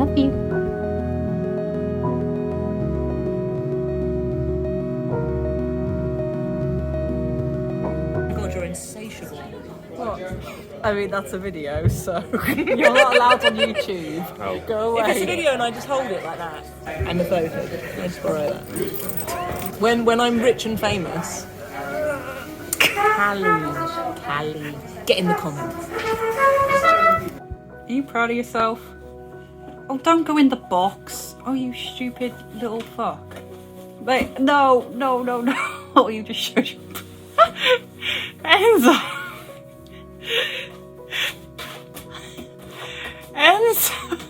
love you. God, you're insatiable. What? I mean, that's a video, so you're not allowed on YouTube. Oh. Go away. If it's a video and I just hold it like that, and the photo, I just borrow that. When I'm rich and famous, Callie, get in the comments. Are you proud of yourself? Oh, don't go in the box. Oh, you stupid little fuck. Wait, no. Oh, you just showed your... Enzo! Enzo!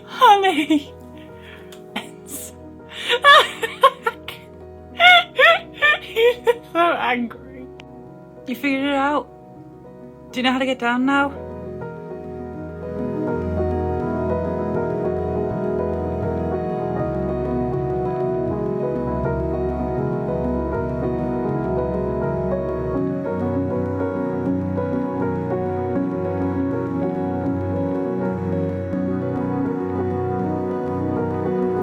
Honey! Enzo! You're so angry. You figured it out? Do you know how to get down now?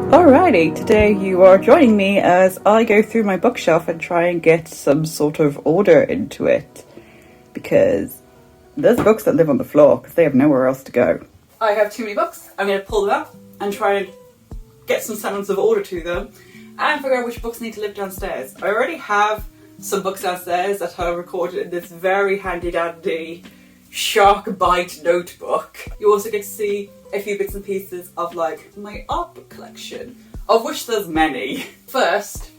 Alrighty, today you are joining me as I go through my bookshelf and try and get some sort of order into it. Because there's books that live on the floor because they have nowhere else to go. I have too many books. I'm going to pull them up and try and get some semblance of order to them and figure out which books need to live downstairs. I already have some books downstairs that are recorded in this very handy dandy shark bite notebook. You also get to see a few bits and pieces of like my art book collection, of which there's many. First,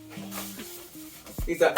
these are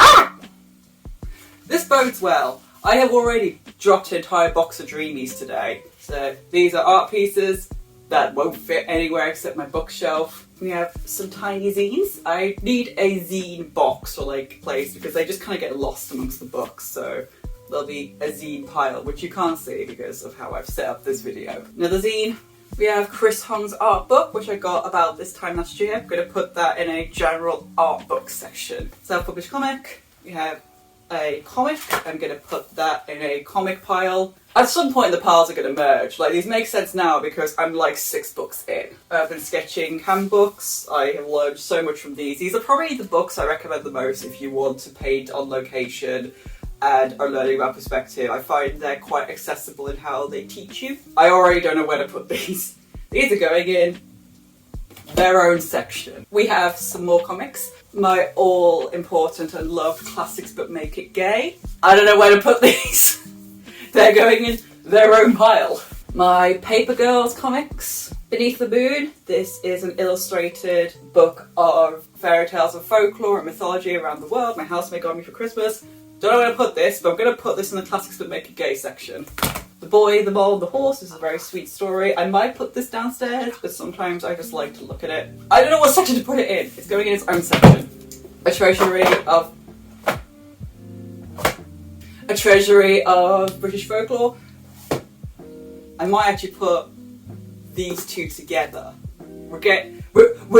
this bodes well. I have already dropped an entire box of Dreamies today. So these are art pieces that won't fit anywhere except my bookshelf. We have some tiny zines. I need a zine box or like place because they just kind of get lost amongst the books. So there'll be a zine pile, which you can't see because of how I've set up this video. Another zine. We have Chris Hong's art book, which I got about this time last year. I'm going to put that in a general art book section. Self-published comic. We have a comic. I'm going to put that in a comic pile. At some point the piles are going to merge. Like, these make sense now because I'm like 6 books in. Urban sketching handbooks. I have learned so much from these. These are probably the books I recommend the most if you want to paint on location and are learning about perspective. I find they're quite accessible in how they teach you. I already don't know where to put these. These are going in their own section. We have some more comics. My all-important and loved classics but make it gay. I don't know where to put these. They're going in their own pile. My Paper Girls comics. Beneath the Moon. This is an illustrated book of fairy tales and folklore and mythology around the world. My housemate got me for Christmas. Don't know where to put this, but I'm going to put this in the classics that make it gay section. The Boy, the Mole, and the Horse is a very sweet story. I might put this downstairs, but sometimes I just like to look at it. I don't know what section to put it in. It's going in its own section. A treasury of British folklore. I might actually put these two together. We're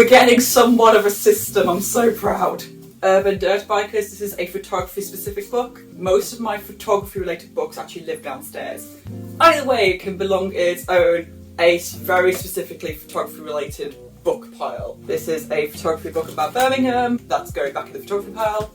getting somewhat of a system. I'm so proud. Urban Dirt Bikers, this is a photography specific book. Most of my photography related books actually live downstairs. Either way, it can belong its own, a very specifically photography related book pile. This is a photography book about Birmingham, that's going back in the photography pile.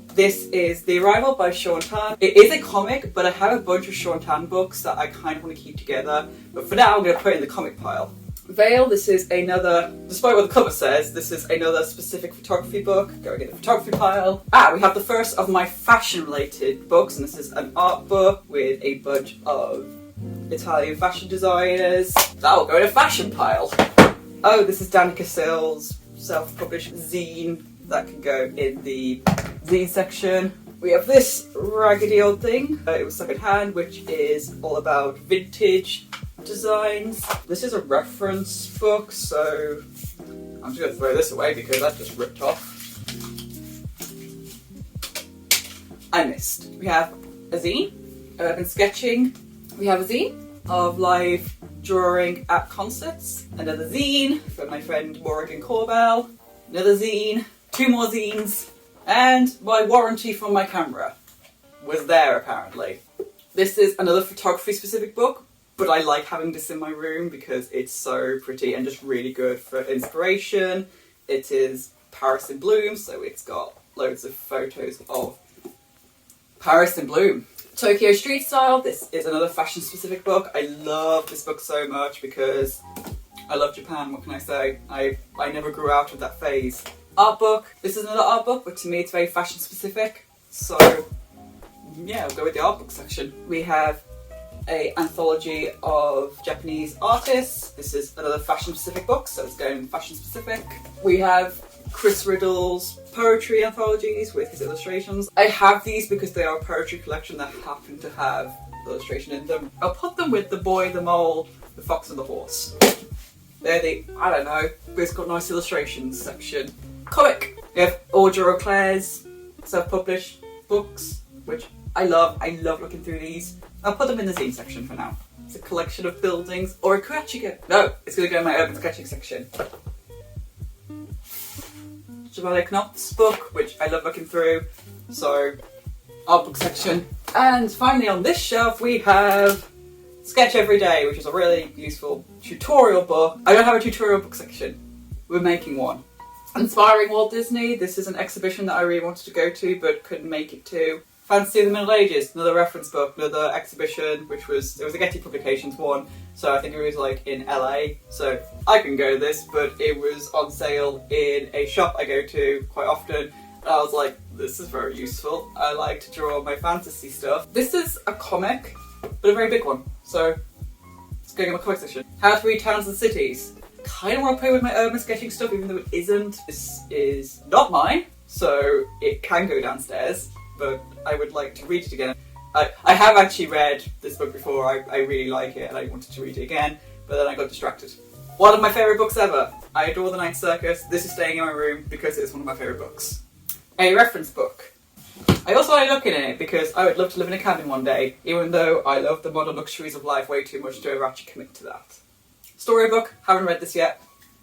This is The Arrival by Sean Tan. It is a comic, but I have a bunch of Sean Tan books that I kind of want to keep together. But for now, I'm going to put it in the comic pile. Veil, this is another, despite what the cover says, this is another specific photography book, going in the photography pile. We have the first of my fashion related books, and this is an art book with a bunch of Italian fashion designers. That will go in a fashion pile. Oh, this is Danica Sills' self-published zine, that can go in the zine section. We have this raggedy old thing, it was second hand, which is all about vintage designs. This is a reference book, so I'm just going to throw this away because that just ripped off. I missed. We have a zine, urban sketching. We have a zine of live drawing at concerts. Another zine from my friend Morgan Corbell. Another zine. 2 more zines. And my warranty for my camera was there apparently. This is another photography specific book but I like having this in my room because it's so pretty and just really good for inspiration. It is Paris in Bloom, so it's got loads of photos of Paris in Bloom. Tokyo Street Style, this is another fashion specific book. I love this book so much because I love Japan, what can I say? I never grew out of that phase. Art book, this is another art book, but to me it's very fashion specific. So yeah, I'll go with the art book section. We have an anthology of Japanese artists. This is another fashion specific book, so it's going fashion specific. We have Chris Riddle's poetry anthologies with his illustrations. I have these because they are a poetry collection that happen to have illustration in them. I'll put them with The Boy, the Mole, the Fox and the Horse. They're the, I don't know, but it's got nice illustrations section. Comic! We have Audra Auclair's self-published books, which I love looking through these. I'll put them in the zine section for now. It's a collection of buildings, or it could actually go, no, it's going to go in my urban sketching section. Chevalier Knopf's book, which I love looking through, so art book section. And finally on this shelf we have Sketch Every Day, which is a really useful tutorial book. I don't have a tutorial book section, we're making one. Inspiring Walt Disney, this is an exhibition that I really wanted to go to but couldn't make it to. Fantasy of the Middle Ages, another reference book, another exhibition, which was, it was a Getty Publications one, so I think it was like in LA, so I couldn't go to this, but it was on sale in a shop I go to quite often, and I was like, this is very useful. I like to draw my fantasy stuff. This is a comic, but a very big one, so it's going in my comic section. How to Read Towns and Cities. Kind of want to play with my urban sketching stuff, even though it isn't. This is not mine, so it can go downstairs, but I would like to read it again. I have actually read this book before, I really like it and I wanted to read it again, but then I got distracted. One of my favourite books ever. I adore The Ninth Circus. This is staying in my room because it's one of my favourite books. A reference book. I also like looking at it because I would love to live in a cabin one day, even though I love the modern luxuries of life way too much to ever actually commit to that. Storybook, haven't read this yet.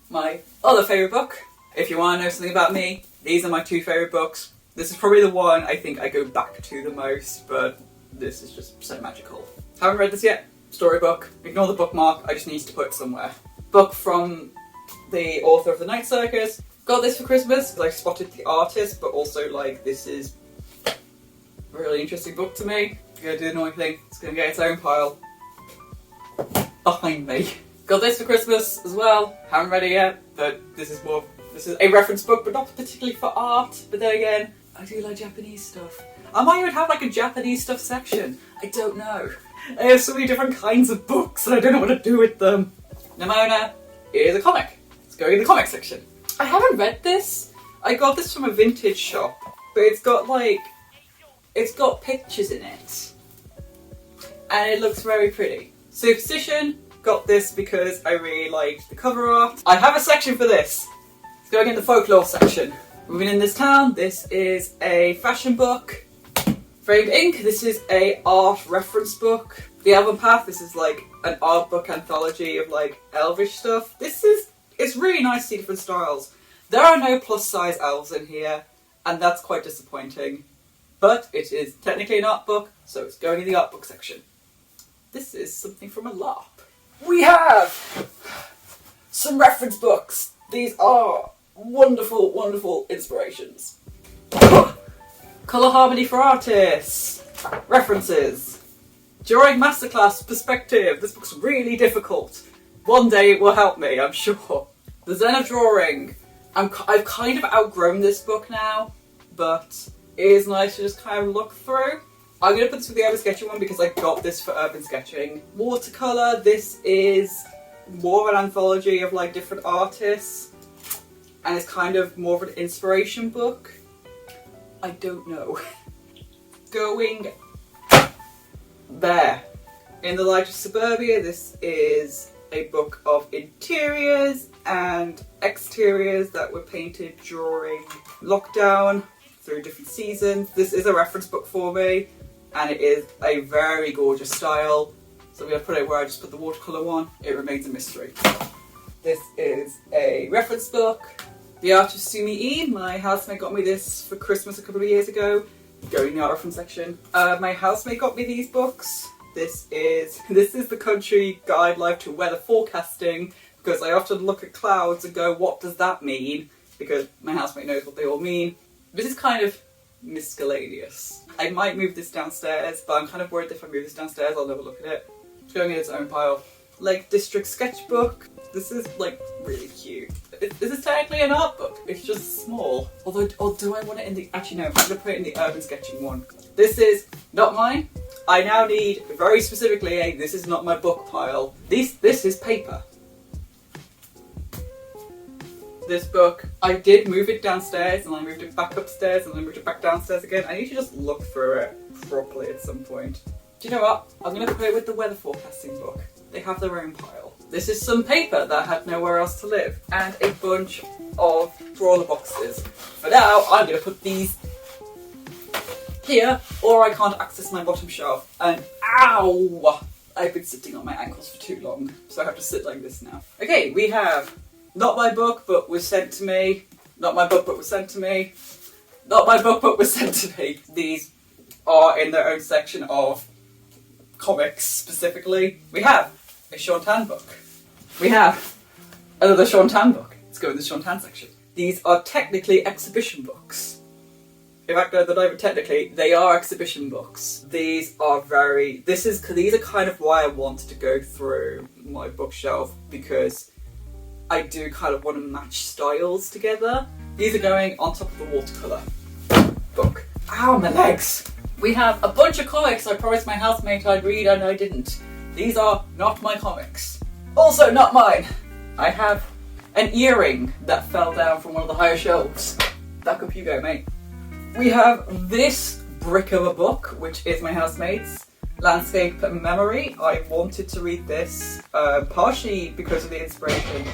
My other favourite book. If you want to know something about me, these are my two favourite books. This is probably the one I think I go back to the most, but this is just so magical. Haven't read this yet. Storybook. Ignore the bookmark, I just need to put it somewhere. Book from the author of The Night Circus. Got this for Christmas because I spotted the artist, but also like this is a really interesting book to me. I'm gonna do the annoying thing. It's gonna get its own pile behind me. Got this for Christmas as well. Haven't read it yet, but this is a reference book, but not particularly for art. But then again, I do like Japanese stuff. I might even have like a Japanese stuff section. I don't know. I have so many different kinds of books and I don't know what to do with them. Nimona is a comic. It's going in the comic section. I haven't read this. I got this from a vintage shop, but it's got pictures in it. And it looks very pretty. Superstition, got this because I really liked the cover art. I have a section for this. It's going in the folklore section. Moving in this town, this is a fashion book. Framed Ink, this is a art reference book. The Elven Path, this is like an art book anthology of like elvish stuff. It's really nice to see different styles. There are no plus size elves in here, and that's quite disappointing. But it is technically an art book, so it's going in the art book section. This is something from a LARP. We have some reference books. These are wonderful, wonderful inspirations. Colour Harmony for Artists. References. Drawing Masterclass Perspective. This book's really difficult. One day it will help me, I'm sure. The Zen of Drawing. I've kind of outgrown this book now, but it is nice to just kind of look through. I'm going to put this with the Urban Sketching one because I got this for Urban Sketching. Watercolour, this is more of an anthology of like different artists, and it's kind of more of an inspiration book. I don't know. Going there. In the Light of Suburbia, this is a book of interiors and exteriors that were painted during lockdown through different seasons. This is a reference book for me, and it is a very gorgeous style. So I'm going to put it where I just put the watercolour one. It remains a mystery. This is a reference book. The Art of Sumi-e. My housemate got me this for Christmas a couple of years ago. Going in the art reference section. My housemate got me these books This is the country guide life to weather forecasting, because I often look at clouds and go, what does that mean? Because my housemate knows what they all mean. This is kind of miscellaneous. I might move this downstairs, but I'm kind of worried if I move this downstairs I'll never look at it. It's going in its own pile. Lake District sketchbook. This is like really cute. This is technically an art book. It's just small. Although, or do I want it in the... Actually no, I'm going to put it in the urban sketching one. This is not mine. I now need very specifically a this is not my book pile. This is paper. This book, I did move it downstairs and I moved it back upstairs and I moved it back downstairs again. I need to just look through it properly at some point. Do you know what? I'm going to put it with the weather forecasting book. They have their own pile. This is some paper that had nowhere else to live and a bunch of drawer boxes. For now, I'm going to put these here or I can't access my bottom shelf. And ow! I've been sitting on my ankles for too long, so I have to sit like this now. Okay, we have not my book but was sent to me. Not my book but was sent to me. Not my book but was sent to me. These are in their own section of comics specifically. We have a Sean Tan book. We have another Sean Tan book. Let's go in the Sean Tan section. These are technically exhibition books. In fact, no, they're not even technically, they are exhibition books. These are these are kind of why I wanted to go through my bookshelf, because I do kind of want to match styles together. These are going on top of the watercolour book. Ow, my legs! We have a bunch of comics I promised my housemate I'd read and I didn't. These are not my comics. Also not mine. I have an earring that fell down from one of the higher shelves. Back up you go, mate. We have this brick of a book, which is my housemate's Landscape Memory. I wanted to read this partially because of the inspiration.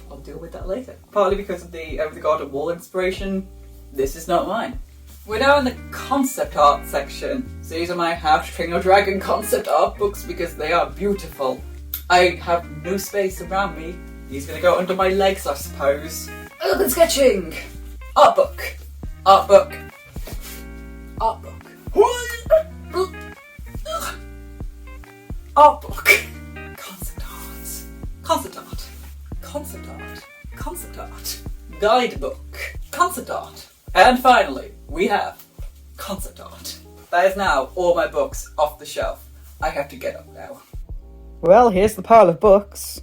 I'll deal with that later. Partly because of the garden wall inspiration. This is not mine. We're now in the concept art section. So these are my How to Train Your Dragon concept art books because they are beautiful. I have no space around me. He's gonna go under my legs, I suppose. Urban sketching! Art book. Art book. Art book. Art book. Concept art. Concept art. Concept art. Concept art. Guidebook. Concept art. And finally, we have concept art. That is now all my books off the shelf. I have to get up now. Well, here's the pile of books.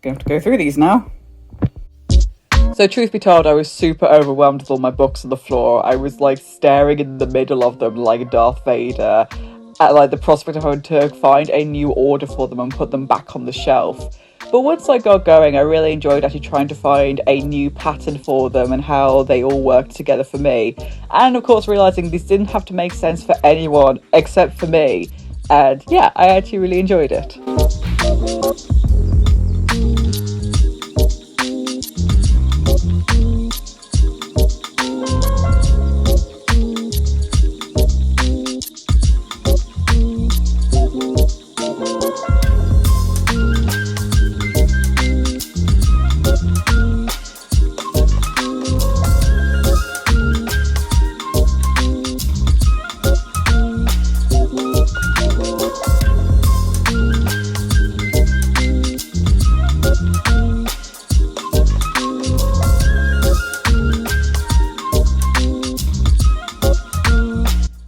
Gonna have to go through these now. So truth be told, I was super overwhelmed with all my books on the floor. I was like staring in the middle of them like Darth Vader at like the prospect of having to find a new order for them and put them back on the shelf. But once I got going, I really enjoyed actually trying to find a new pattern for them and how they all worked together for me. And of course realising this didn't have to make sense for anyone except for me. And yeah, I actually really enjoyed it.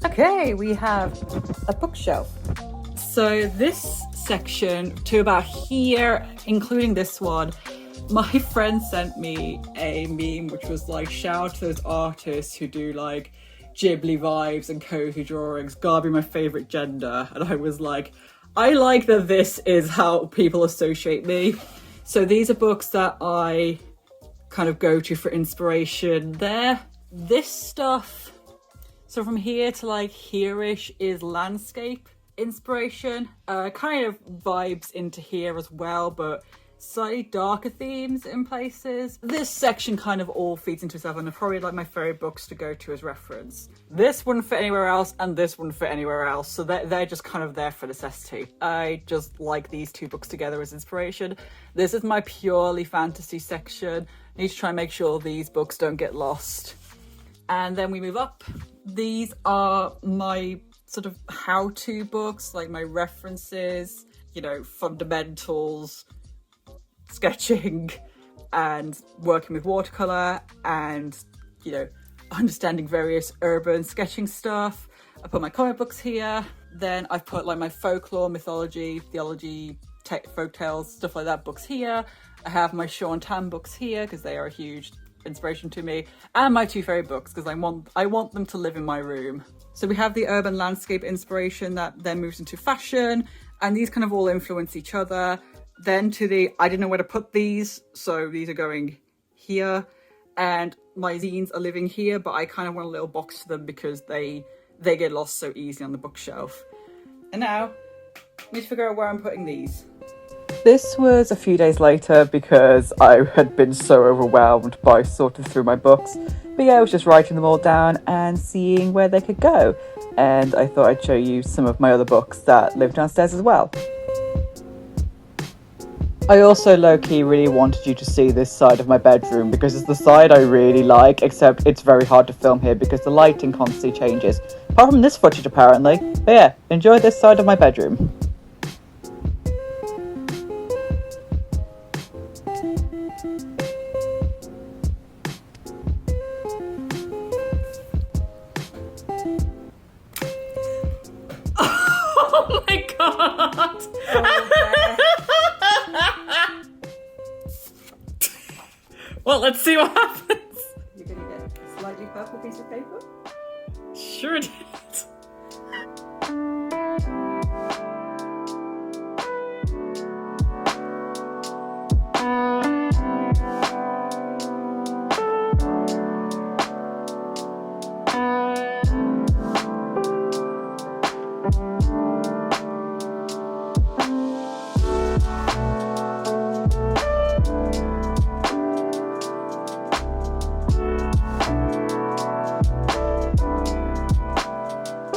Okay, we have a bookshelf. So this section to about here, including this one, my friend sent me a meme which was like, shout out to those artists who do like Ghibli vibes and cozy drawings. God, be my favourite gender. And I was like, I like that this is how people associate me. So these are books that I kind of go to for inspiration there. This stuff, so from here to like here-ish is landscape inspiration. Kind of vibes into here as well, but slightly darker themes in places. This section kind of all feeds into itself and are probably like my favourite books to go to as reference. This wouldn't fit anywhere else and this wouldn't fit anywhere else, so they're just kind of there for necessity. I just like these two books together as inspiration. This is my purely fantasy section. I need to try and make sure these books don't get lost. And then we move up. These are my sort of how-to books, like my references, you know, fundamentals, sketching, and working with watercolour, and, you know, understanding various urban sketching stuff. I put my comic books here. Then I've put like my folklore, mythology, theology, folk tales, stuff like that books here. I have my Sean Tam books here because they are a huge inspiration to me, and my two fairy books because I want them to live in my room. So we have the urban landscape inspiration that then moves into fashion, and these kind of all influence each other. Then to the, I didn't know where to put these, so these are going here, and my zines are living here, but I kind of want a little box for them because they get lost so easily on the bookshelf. And now, I need to figure out where I'm putting these. This was a few days later because I had been so overwhelmed by sorting through my books. But yeah, I was just writing them all down and seeing where they could go. And I thought I'd show you some of my other books that live downstairs as well. I also low-key really wanted you to see this side of my bedroom because it's the side I really like, except it's very hard to film here because the lighting constantly changes. Apart from this footage apparently. But yeah, enjoy this side of my bedroom. Oh my god! Well, let's see what happens. You're gonna get a slightly purple piece of paper? Sure did.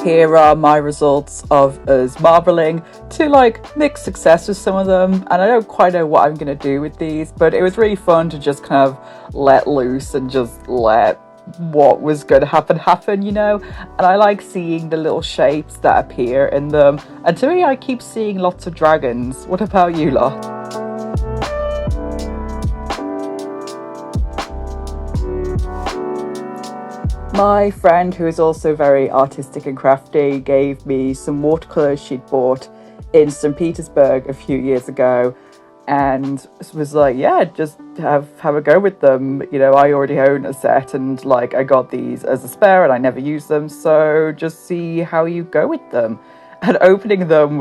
Here are my results of us marbling to like mixed success with some of them, and I don't quite know what I'm going to do with these, but it was really fun to just kind of let loose and just let what was going to happen, you know. And I like seeing the little shapes that appear in them, and to me I keep seeing lots of dragons. What about you lot? My friend, who is also very artistic and crafty, gave me some watercolours she'd bought in St. Petersburg a few years ago, and was like, yeah, just have a go with them. You know, I already own a set, and like I got these as a spare and I never use them, so just see how you go with them. And opening them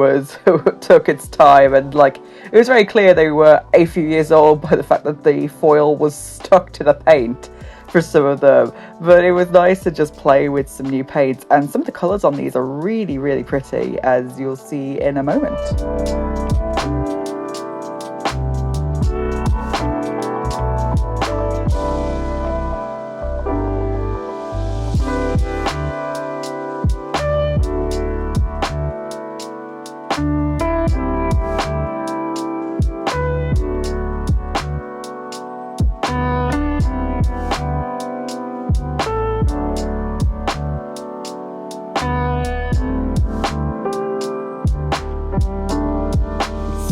took its time, and like it was very clear they were a few years old by the fact that the foil was stuck to the paint for some of them. But it was nice to just play with some new paints, and some of the colours on these are really, really pretty, as you'll see in a moment.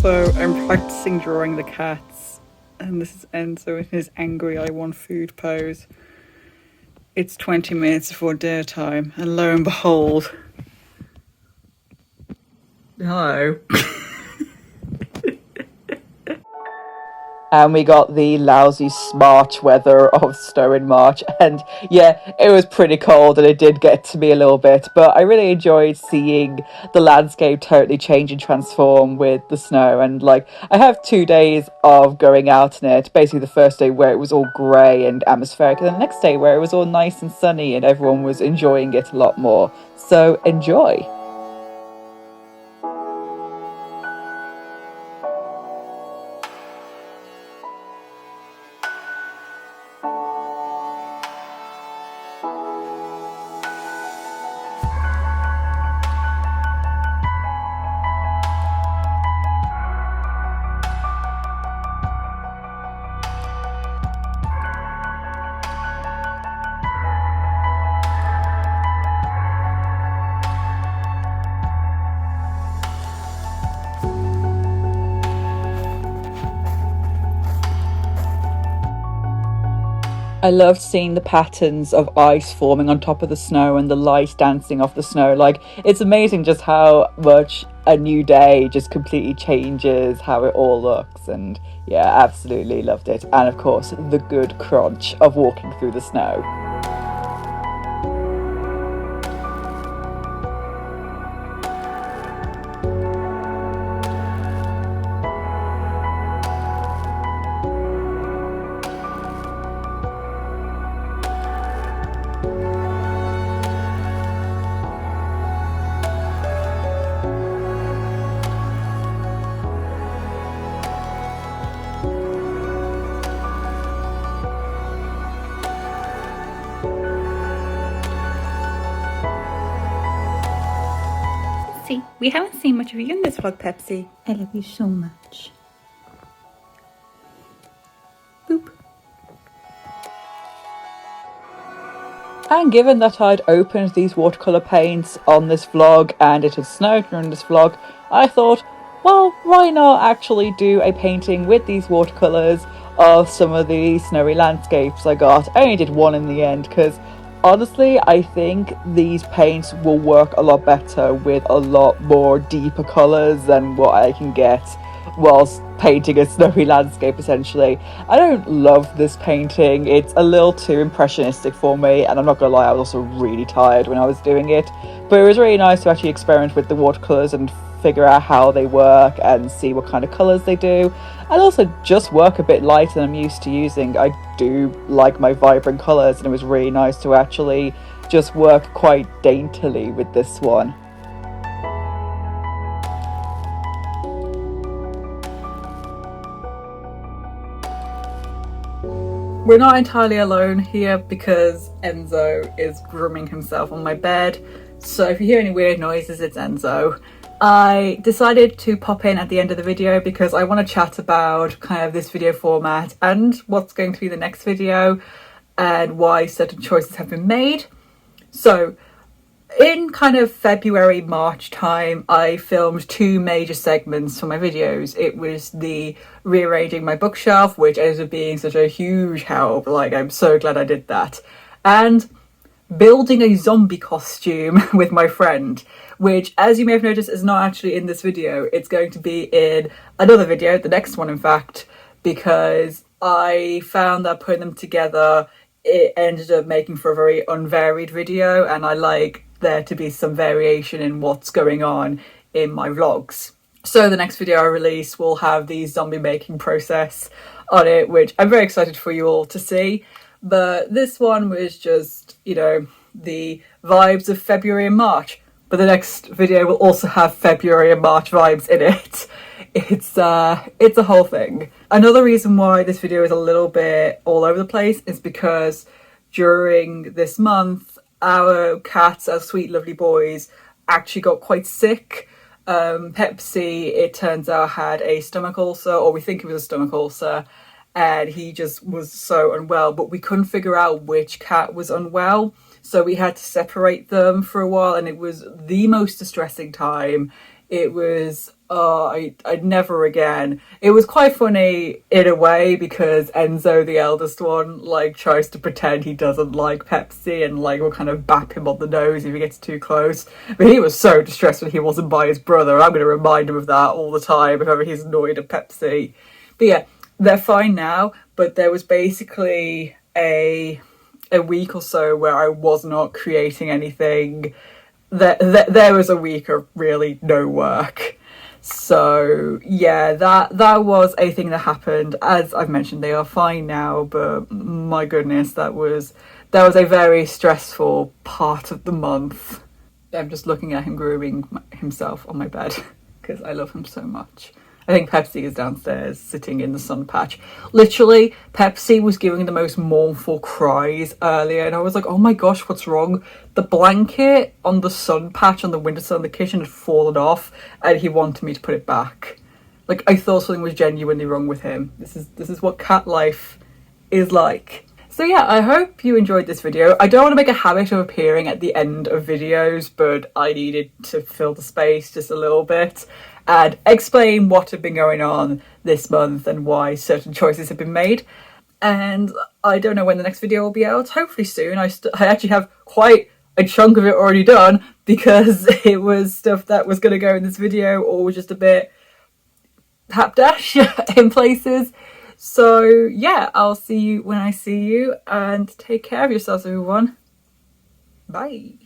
So I'm practicing drawing the cats, and this is Enzo in his angry I want food pose. It's 20 minutes before dinner time, and lo and behold, hello. And we got the lousy March weather of snow in March, and yeah, it was pretty cold and it did get to me a little bit, but I really enjoyed seeing the landscape totally change and transform with the snow. And like, I have 2 days of going out in it, basically the first day where it was all grey and atmospheric, and then the next day where it was all nice and sunny and everyone was enjoying it a lot more. So enjoy! I loved seeing the patterns of ice forming on top of the snow and the light dancing off the snow. Like, it's amazing just how much a new day just completely changes how it all looks. And yeah, absolutely loved it. And of course, the good crunch of walking through the snow. See, we haven't seen much of you in this vlog, Pepsi. I love you so much. Boop. And given that I'd opened these watercolour paints on this vlog and it had snowed during this vlog, I thought, well, why not actually do a painting with these watercolours of some of the snowy landscapes I got. I only did one in the end because honestly, I think these paints will work a lot better with a lot more deeper colours than what I can get whilst painting a snowy landscape, essentially. I don't love this painting. It's a little too impressionistic for me, and I'm not gonna lie, I was also really tired when I was doing it. But it was really nice to actually experiment with the watercolours and figure out how they work and see what kind of colours they do, and also just work a bit lighter than I'm used to using. I do like my vibrant colours, and it was really nice to actually just work quite daintily with this one. We're not entirely alone here because Enzo is grooming himself on my bed. So if you hear any weird noises, it's Enzo. I decided to pop in at the end of the video because I want to chat about kind of this video format and what's going to be the next video and why certain choices have been made. So in kind of February, March time, I filmed two major segments for my videos. It was the rearranging my bookshelf, which ended up being such a huge help. Like, I'm so glad I did that. And building a zombie costume with my friend, which, as you may have noticed, is not actually in this video. It's going to be in another video, the next one in fact, because I found that putting them together, it ended up making for a very unvaried video, and I like there to be some variation in what's going on in my vlogs. So the next video I release will have the zombie making process on it, which I'm very excited for you all to see. But this one was just, you know, the vibes of February and March. But the next video will also have February and March vibes in it. It's a whole thing. Another reason why this video is a little bit all over the place is because during this month, our cats, our sweet lovely boys, actually got quite sick. Pepsi, it turns out, had a stomach ulcer, or we think it was a stomach ulcer, and he just was so unwell, but we couldn't figure out which cat was unwell, so we had to separate them for a while, and it was the most distressing time. It was, I'd never again. It was quite funny in a way because Enzo, the eldest one, like tries to pretend he doesn't like Pepsi and like will kind of bap him on the nose if he gets too close. But he was so distressed when he wasn't by his brother. I'm going to remind him of that all the time if ever he's annoyed at Pepsi. But yeah, they're fine now, but there was basically a week or so where I was not creating anything. There was a week of really no work. So yeah, that was a thing that happened. As I've mentioned, they are fine now, but my goodness, that was a very stressful part of the month. I'm just looking at him grooming himself on my bed because I love him so much. I think Pepsi is downstairs sitting in the sun patch. Literally, Pepsi was giving the most mournful cries earlier, and I was like, oh my gosh, what's wrong? The blanket on the sun patch on the windowsill in the kitchen had fallen off, and he wanted me to put it back. Like, I thought something was genuinely wrong with him. This is what cat life is like. So yeah, I hope you enjoyed this video. I don't want to make a habit of appearing at the end of videos, but I needed to fill the space just a little bit and explain what had been going on this month and why certain choices have been made. and I don't know when the next video will be out. Hopefully soon. I actually have quite a chunk of it already done because it was stuff that was going to go in this video or was just a bit hapdash in places. So yeah, I'll see you when I see you, and take care of yourselves, everyone. Bye.